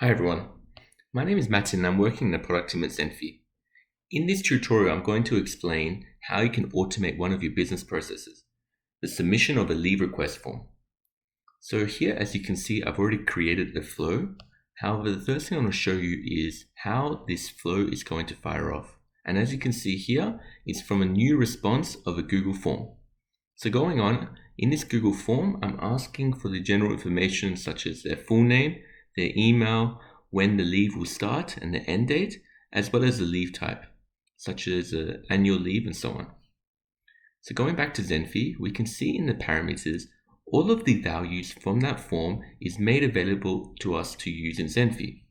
Hi everyone, my name is Matt and I'm working in the product team at Zenphi. In this tutorial, I'm going to explain how you can automate one of your business processes, the submission of a leave request form. So here, as you can see, I've already created the flow. However, the first thing I want to show you is how this flow is going to fire off. And as you can see here, it's from a new response of a Google form. So going on, in this Google form, I'm asking for the general information such as their full name, their email, when the leave will start and the end date, as well as the leave type, such as annual leave and so on. So going back to Zenphi, we can see in the parameters, all of the values from that form is made available to us to use in Zenphi.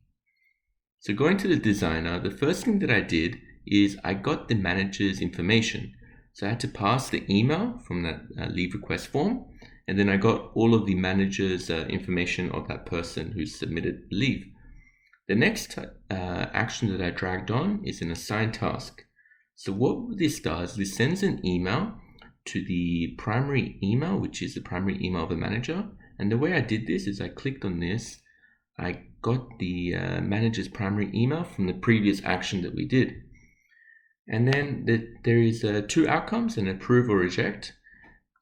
So going to the designer, the first thing that I did is I got the manager's information. So I had to pass the email from that leave request form, and then I got all of the manager's information of that person who submitted the leave. The next action that I dragged on is an assigned task. So what this does, this sends an email to the primary email, which is the primary email of the manager. And the way I did this is I clicked on this. I got the manager's primary email from the previous action that we did. And then there is two outcomes, an approve or reject.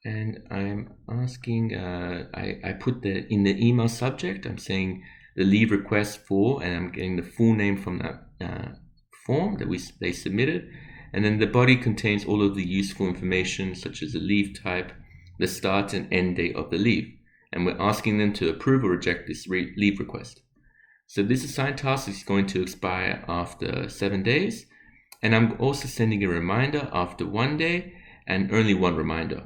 And I'm asking, I put in the email subject, I'm saying the leave request for, and I'm getting the full name from that form that they submitted. And then the body contains all of the useful information such as the leave type, the start and end date of the leave. And we're asking them to approve or reject this leave request. So this assigned task is going to expire after 7 days. And I'm also sending a reminder after 1 day and only one reminder.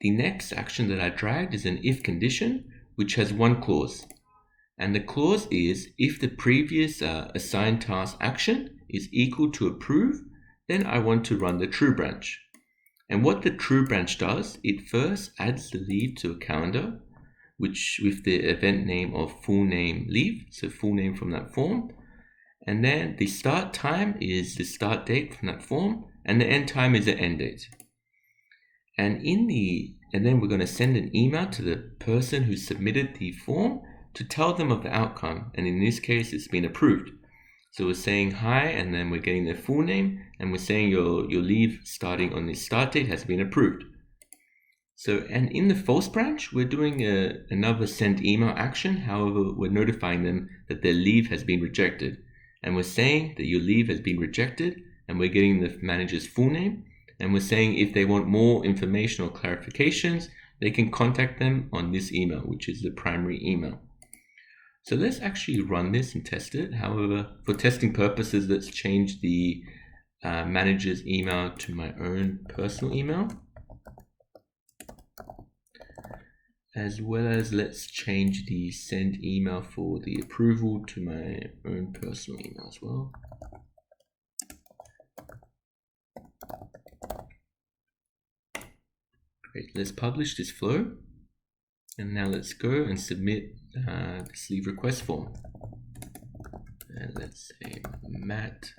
The next action that I dragged is an if condition, which has one clause. And the clause is if the previous assigned task action is equal to approve, then I want to run the true branch. And what the true branch does, it first adds the leave to a calendar, which with the event name of full name leave, so full name from that form. And then the start time is the start date from that form, and the end time is the end date. And then we're going to send an email to the person who submitted the form to tell them of the outcome. And in this case, it's been approved. So we're saying hi, and then we're getting their full name, and we're saying your leave starting on this start date has been approved. So, and in the false branch, we're doing another send email action. However, we're notifying them that their leave has been rejected. And we're saying that your leave has been rejected, and we're getting the manager's full name. And we're saying if they want more information or clarifications, they can contact them on this email, which is the primary email. So let's actually run this and test it. However, for testing purposes, let's change the manager's email to my own personal email. As well as let's change the send email for the approval to my own personal email as well. Great, let's publish this flow. And now let's go and submit this leave request form. And let's say Matt.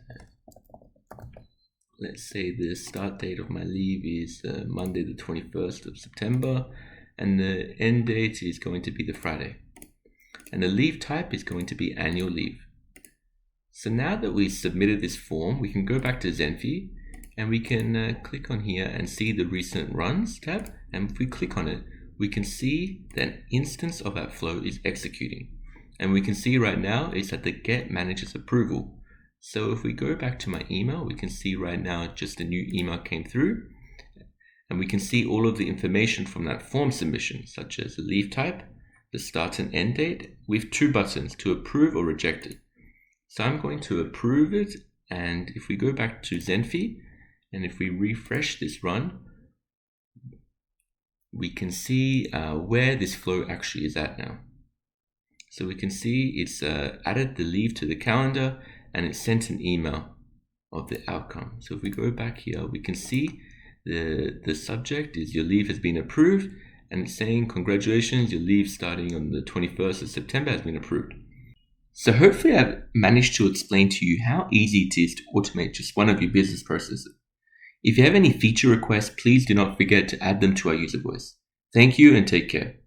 Let's say the start date of my leave is Monday the 21st of September. And the end date is going to be the Friday. And the leave type is going to be annual leave. So now that we submitted this form, we can go back to Zenphi and we can click on here and see the recent runs tab. And if we click on it, we can see that an instance of that flow is executing. And we can see right now it's at the get manager's approval. So if we go back to my email, we can see right now just a new email came through. And we can see all of the information from that form submission, such as the leave type, the start and end date, with two buttons to approve or reject it. So I'm going to approve it. And if we go back to Zenphi, and if we refresh this run, we can see where this flow actually is at now. So we can see it's added the leave to the calendar and it sent an email of the outcome. So if we go back here, we can see the subject is your leave has been approved, and it's saying congratulations, your leave starting on the 21st of September has been approved. So hopefully I've managed to explain to you how easy it is to automate just one of your business processes. If you have any feature requests, please do not forget to add them to our user voice. Thank you and take care.